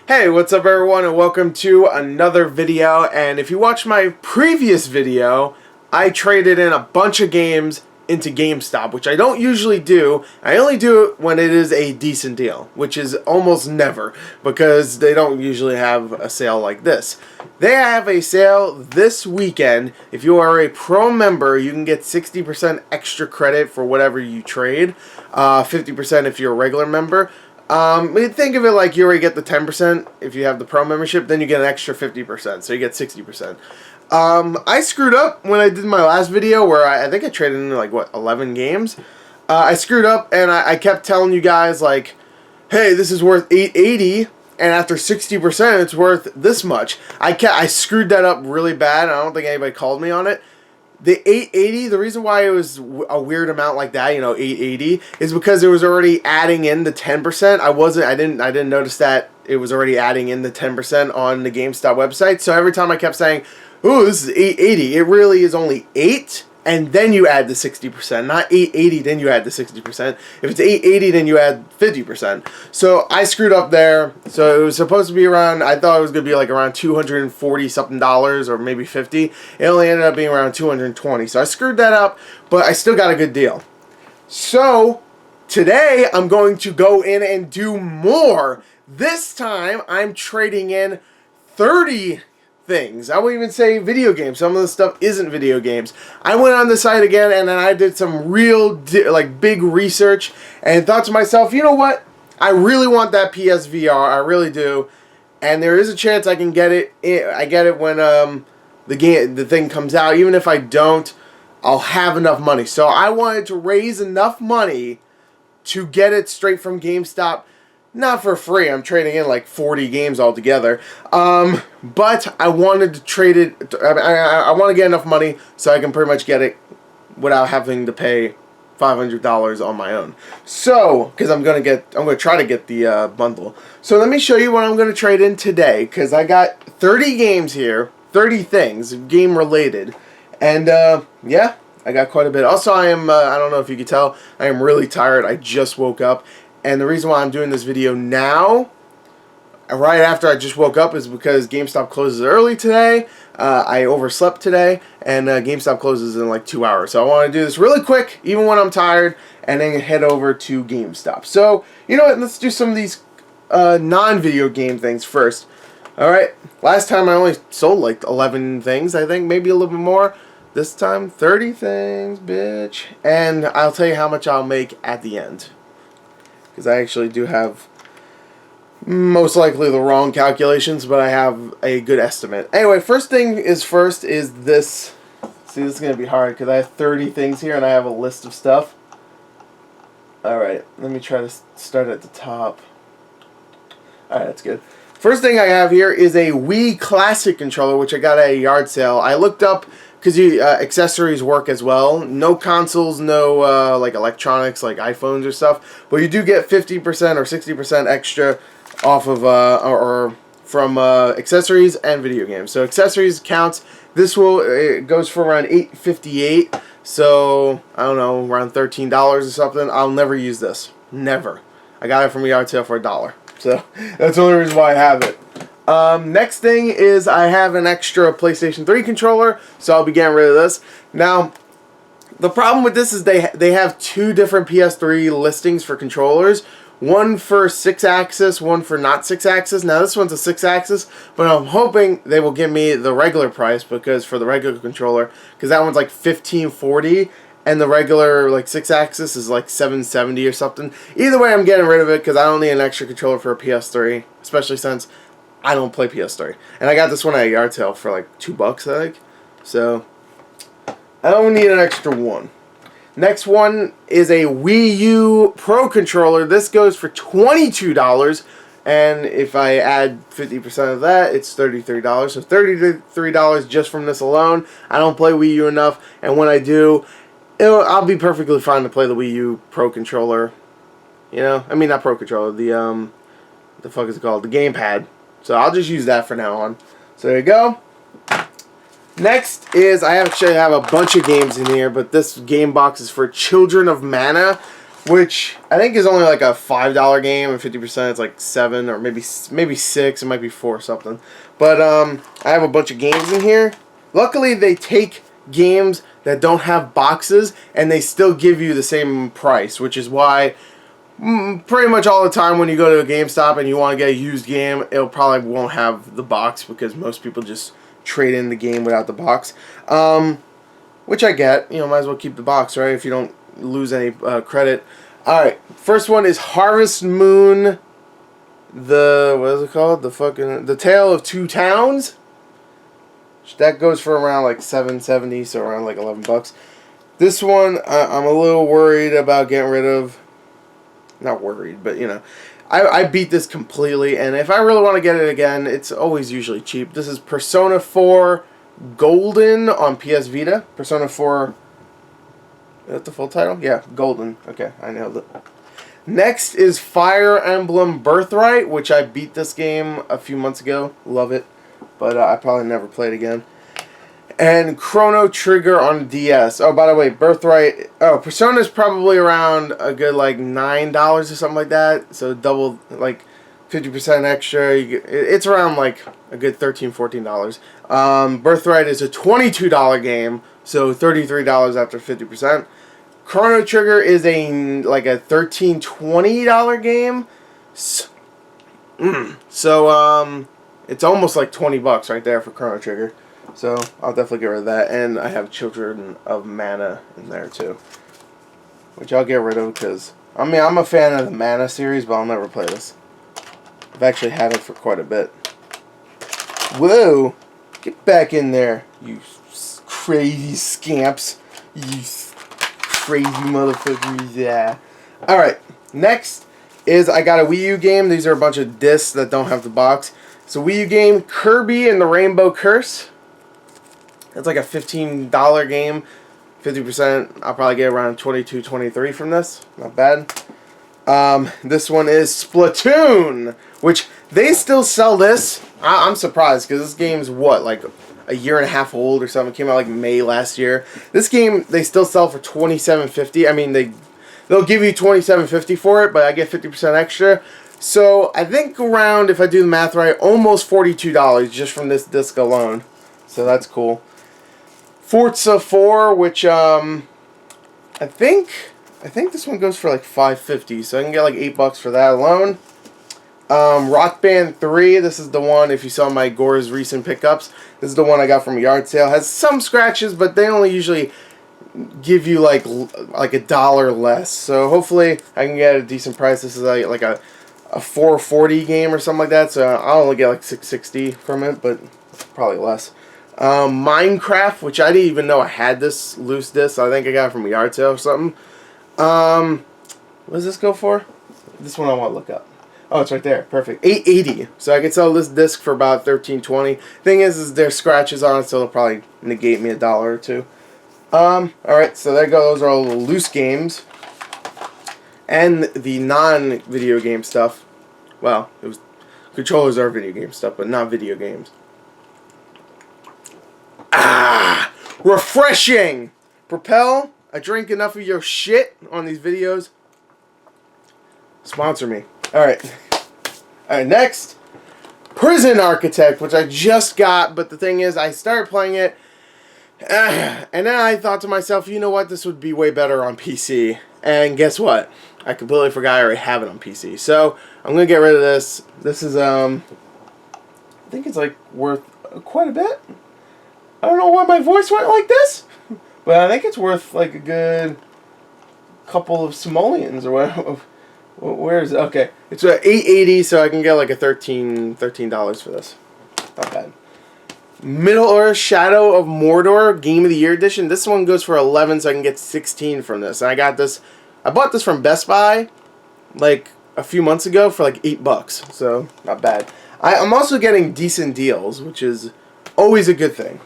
Hey, what's up everyone, and welcome to another video. And if you watched my previous video, I traded in a bunch of games into Gamestop, which I don't usually do. I only do it when it is a decent deal, which is almost never, because they don't usually have a sale like this. They have a sale this weekend. If you are a pro member, you can get 60% extra credit for whatever you trade, 50% if you're a regular member. Think of it like you already get the 10% if you have the pro membership, then you get an extra 50%, so you get 60%. I screwed up when I did my last video where I think I traded in like, what, 11 games? I screwed up and I kept telling you guys like, hey, this is worth $880, and after 60% it's worth this much. I screwed that up really bad, and I don't think anybody called me on it. The $880, the reason why it was a weird amount like that, you know, $880, is because it was already adding in the 10%. I didn't notice that it was already adding in the 10% on the GameStop website. So every time I kept saying, "Ooh, this is $880," it really is only 8, and then you add the 60%, not $880 then you add the 60%. If it's $880 then you add 50%. So I screwed up there. So it was supposed to be around, I thought it was going to be like around $240 something or maybe 50. It only ended up being around 220. So I screwed that up, but I still got a good deal. So today I'm going to go in and do more. This time I'm trading in 30 things. I won't even say video games. Some of the stuff isn't video games. I went on the site again and then I did some real big research and thought to myself, you know what? I really want that PSVR. I really do. And there is a chance I can get it. I get it when the thing comes out. Even if I don't, I'll have enough money. So I wanted to raise enough money to get it straight from GameStop. Not for free. I'm trading in like 40 games altogether. But I wanted to trade it. I want to get enough money so I can pretty much get it without having to pay $500 on my own. So, because I'm gonna try to get the bundle. So let me show you what I'm gonna trade in today. Because I got 30 games here, 30 things game related, and yeah, I got quite a bit. Also, I don't know if you can tell, I am really tired. I just woke up. And the reason why I'm doing this video now, right after I just woke up, is because GameStop closes early today. I overslept today, and GameStop closes in like 2 hours. So I want to do this really quick, even when I'm tired, and then head over to GameStop. So, you know what, let's do some of these non-video game things first. Alright, last time I only sold like 11 things, I think, maybe a little bit more. This time, 30 things, bitch. And I'll tell you how much I'll make at the end. Because I actually do have most likely the wrong calculations, but I have a good estimate. Anyway, first thing is first is this. See, this is going to be hard because I have 30 things here and I have a list of stuff. Alright, let me try to start at the top. Alright, that's good. First thing I have here is a Wii Classic controller, which I got at a yard sale. I looked up, because accessories work as well. No consoles, no like electronics like iPhones or stuff, but you do get 50% or 60% extra off of or from accessories and video games. So accessories counts. It goes for around $8.58. So I don't know, around $13 or something. I'll never use this. Never. I got it from a yard sale for $1. So that's the only reason why I have it. Next thing is I have an extra PlayStation 3 controller, so I'll be getting rid of this. Now, the problem with this is they have two different PS3 listings for controllers. One for 6-axis, one for not 6-axis. Now this one's a 6-axis, but I'm hoping they will give me the regular price because for the regular controller, because that one's like $15.40. And the regular like 6-axis is like $7.70 or something. Either way, I'm getting rid of it because I don't need an extra controller for a PS3, especially since I don't play PS3. And I got this one at a yard sale for like $2, I think. So I don't need an extra one. Next one is a Wii U Pro controller. This goes for $22. And if I add 50% of that, it's $33. So $33 just from this alone. I don't play Wii U enough. And when I do, I'll be perfectly fine to play the Wii U Pro controller. You know, I mean not Pro controller, the fuck is it called? The gamepad. So I'll just use that from now on. So there you go. Next is I actually have a bunch of games in here, but this game box is for Children of Mana. which I think is only like a $5 game, and 50% it's like 7 or maybe 6. It might be 4 or something. But I have a bunch of games in here. Luckily, they take games that don't have boxes and they still give you the same price, which is why pretty much all the time when you go to a GameStop and you want to get a used game, it probably won't have the box because most people just trade in the game without the box. Which I get. You know, might as well keep the box, right? If you don't lose any credit. Alright, first one is Harvest Moon. What is it called? The Tale of Two Towns. That goes for around like $7.70, so around like $11. This one, I'm a little worried about getting rid of. Not worried, but you know, I beat this completely, and if I really want to get it again, it's always usually cheap. This is Persona 4 Golden on PS Vita. Persona 4. Is that the full title? Yeah, Golden. Okay, I nailed it. Next is Fire Emblem Birthright, which I beat this game a few months ago. Love it, but I probably never play it again. And Chrono Trigger on DS. Oh, by the way, Birthright. Oh, Persona's probably around a good like $9 or something like that. So double, like 50% extra. It's around like a good $13, $14. Birthright is a $22 game, so $33 after 50%. Chrono Trigger is like a $13, $20 game. So it's almost like $20 right there for Chrono Trigger. So I'll definitely get rid of that. And I have Children of Mana in there too, which I'll get rid of because I mean I'm a fan of the Mana series, but I'll never play this. I've actually had it for quite a bit. Whoa! Get back in there, you crazy scamps! You crazy motherfuckers! Yeah. All right. Next is I got a Wii U game. These are a bunch of discs that don't have the box. It's a Wii U game, Kirby and the Rainbow Curse. It's like a $15 game, 50%. I'll probably get around 22, 23 from this. Not bad. This one is Splatoon, which they still sell this. I'm surprised because this game's what, like a year and a half old or something. It came out like May last year. This game they still sell for $27.50. I mean they'll give you $27.50 for it, but I get 50% extra. So I think around, if I do the math right, almost $42 just from this disc alone. So that's cool. Forza 4, which I think this one goes for like $5.50, so I can get like $8 for that alone. Rock Band 3, this is the one, if you saw my Gore's recent pickups, this is the one I got from a yard sale. Has some scratches, but they only usually give you like $1 less. So hopefully I can get a decent price. This is like a $4.40 game or something like that, so I'll only get like $6.60 from it, but probably less. Minecraft, which I didn't even know I had this loose disc. I think I got it from a yard sale or something. What does this go for? This one I want to look up. Oh, it's right there. Perfect. $8.80. So I could sell this disc for about $13.20. Thing is there's scratches on it, so it'll probably negate me $1 or $2. Alright, so there you go. Those are all the loose games. And the non-video game stuff. Well, controllers are video game stuff, but not video games. Ah! Refreshing! Propel, I drink enough of your shit on these videos. Sponsor me. Alright. Alright, next. Prison Architect, which I just got, but the thing is, I started playing it, and then I thought to myself, you know what, this would be way better on PC. And guess what? I completely forgot I already have it on PC. So, I'm going to get rid of this. This is, I think it's like worth quite a bit. I don't know why my voice went like this, but I think it's worth like a good couple of simoleons or whatever. Where is it? Okay, it's $8.80, so I can get like a $13 for this. Not bad. Middle-earth Shadow of Mordor Game of the Year Edition. This one goes for $11, so I can get 16 from this. And I got this. I bought this from Best Buy like a few months ago for like $8, so not bad. I'm also getting decent deals, which is always a good thing.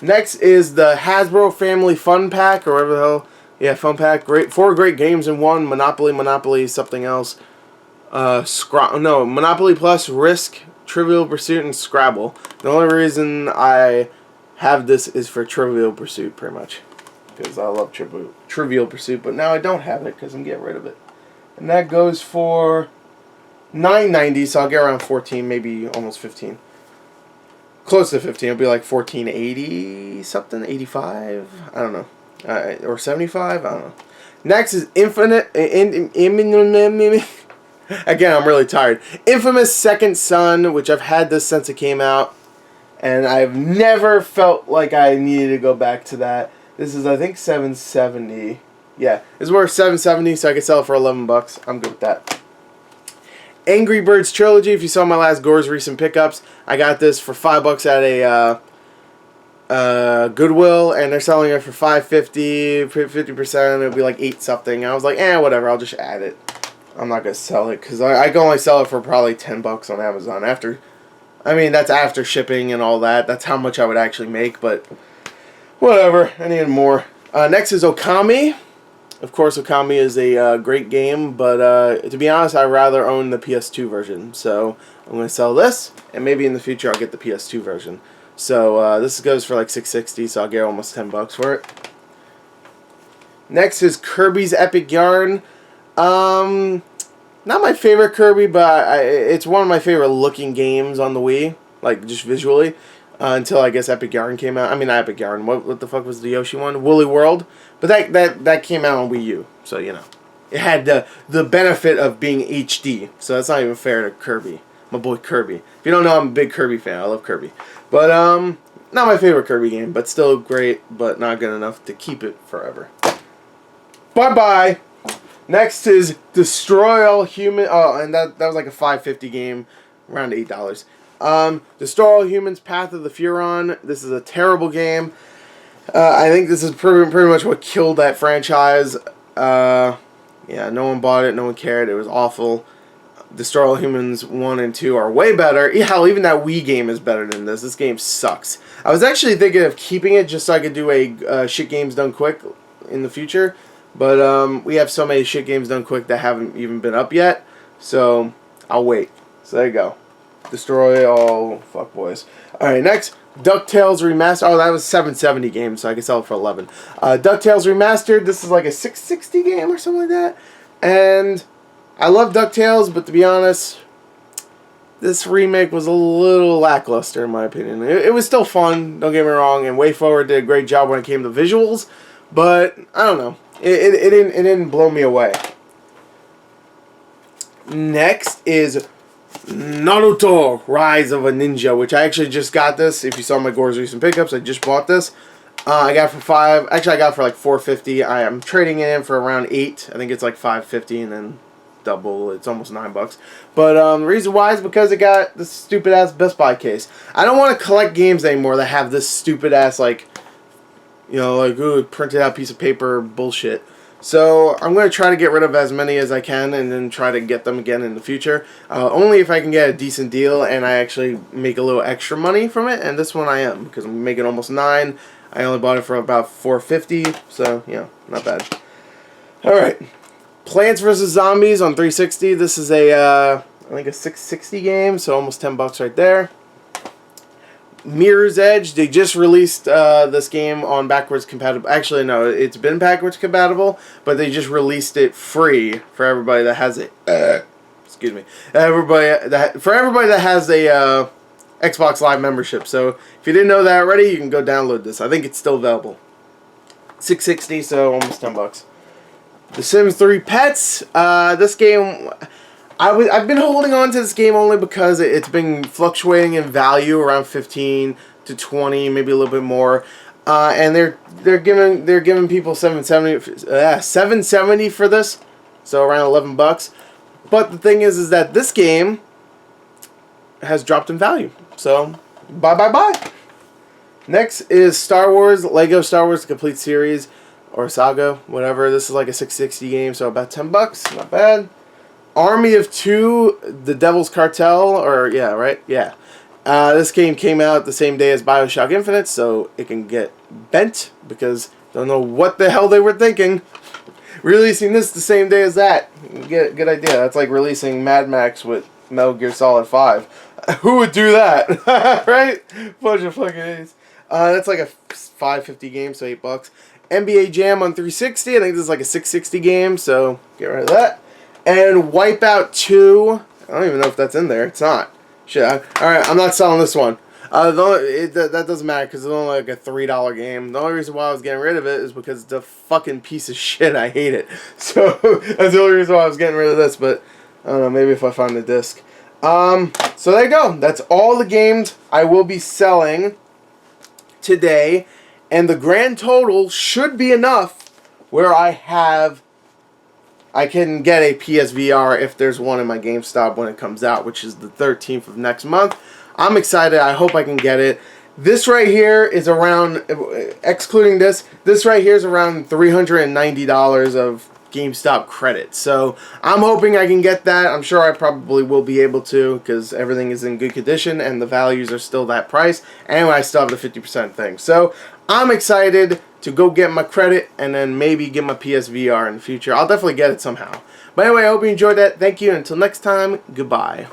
Next is the Hasbro Family Fun Pack, or whatever the hell. Yeah, Fun Pack. 4 great games in one. Monopoly, something else. Monopoly Plus, Risk, Trivial Pursuit, and Scrabble. The only reason I have this is for Trivial Pursuit, pretty much. because I love Trivial Pursuit, but now I don't have it because I'm getting rid of it. And that goes for $9.90, so I'll get around 14, maybe almost 15. Close to 15. It'll be like 14.80 something, 85. I don't know, or 75. I don't know. Next is Infinite. Again, I'm really tired. Infamous Second Son, which I've had this since it came out, and I've never felt like I needed to go back to that. This is, I think, $7.70. Yeah, it's worth $7.70, so I could sell it for $11. I'm good with that. Angry Birds Trilogy. If you saw my last Gore's recent pickups, I got this for $5 at a Goodwill, and they're selling it for $5.50, 50%. It'll be like 8 something. I was like, whatever. I'll just add it. I'm not gonna sell it because I can only sell it for probably $10 on Amazon. That's after shipping and all that. That's how much I would actually make, but whatever. I need more. Next is Okami. Of course, Okami is a great game, but to be honest, I'd rather own the PS2 version. So I'm going to sell this, and maybe in the future I'll get the PS2 version. So this goes for like $6.60, so I'll get almost $10 for it. Next is Kirby's Epic Yarn. Not my favorite Kirby, but it's one of my favorite looking games on the Wii, like just visually. Until I guess Epic Yarn came out. I mean, not Epic Yarn. What the fuck was the Yoshi one? Woolly World. But that came out on Wii U, so you know, it had the benefit of being HD. So that's not even fair to Kirby, my boy Kirby. If you don't know, I'm a big Kirby fan. I love Kirby, but not my favorite Kirby game, but still great, but not good enough to keep it forever. Bye bye. Next is Destroy All Human. Oh, and that was like a $5.50 game, around $8. Destroy All Humans, Path of the Furon. This is a terrible game. I think this is pretty much what killed that franchise. Yeah, no one bought it, no one cared. It was awful. Destroy All Humans 1 and 2 are way better. Hell, even that Wii game is better than this. This game sucks. I was actually thinking of keeping it just so I could do a shit games done quick in the future. But we have so many shit games done quick that haven't even been up yet. So I'll wait. So there you go. Destroy all fuckboys. Alright, next, DuckTales Remastered. Oh, that was $7.70 game, so I can sell it for $11. DuckTales Remastered. This is like a $6.60 game or something like that. And I love DuckTales, but to be honest, this remake was a little lackluster in my opinion. It was still fun, don't get me wrong, and WayForward did a great job when it came to visuals, but I don't know. It didn't blow me away. Next is Naruto Rise of a Ninja, which I actually just got this. If you saw my Gore's recent pickups, I just bought this. I got it for $5. Actually, I got it for like $4.50. I am trading it in for around $8. I think it's like $5.50 and then double. It's almost $9. But the reason why is because it got this stupid ass Best Buy case. I don't want to collect games anymore that have this stupid ass like, you know, like ooh, printed out piece of paper bullshit. So I'm going to try to get rid of as many as I can and then try to get them again in the future. Only if I can get a decent deal and I actually make a little extra money from it. And this one I am, because I'm making almost $9. I only bought it for about $4.50. So, yeah, not bad. Alright. Plants vs. Zombies on 360. This is I think a $6.60 game, so almost $10 right there. Mirror's Edge, they just released this game on backwards compatible. Actually, no, it's been backwards compatible, but they just released it free for everybody that has it. Excuse me. For everybody that has a Xbox Live membership. So if you didn't know that already, you can go download this. I think it's still available. $6.60, so almost $10. The Sims 3 Pets. This game, I've been holding on to this game only because it's been fluctuating in value around 15 to 20, maybe a little bit more. And they're giving people $7.70 for this, so around $11. But the thing is that this game has dropped in value. So bye. Next is Star Wars, Lego Star Wars the Complete Series or Saga, whatever. This is like a $6.60 game, so about $10. Not bad. Army of Two, The Devil's Cartel, or yeah, right? Yeah. This game came out the same day as BioShock Infinite, so it can get bent because don't know what the hell they were thinking. Releasing this the same day as that. Good idea. That's like releasing Mad Max with Metal Gear Solid 5. Who would do that? Right? Bunch of fucking idiots. That's like a $5.50 game, so $8. NBA Jam on 360. I think this is like a 660 game, so get rid of that. And Wipeout 2. I don't even know if that's in there. It's not. Shit. Alright, I'm not selling this one. That doesn't matter because it's only like a $3 game. The only reason why I was getting rid of it is because it's a fucking piece of shit. I hate it. So that's the only reason why I was getting rid of this. But I don't know. Maybe if I find the disc. So there you go. That's all the games I will be selling today, and the grand total should be enough where I can get a PSVR if there's one in my GameStop when it comes out, which is the 13th of next month. I'm excited. I hope I can get it. This right here is around, excluding this right here is around $390 of GameStop credit. So I'm hoping I can get that. I'm sure I probably will be able to because everything is in good condition and the values are still that price. And I still have the 50% thing. So I'm excited to go get my credit and then maybe get my PSVR in the future. I'll definitely get it somehow. But anyway, I hope you enjoyed that. Thank you. Until next time, goodbye.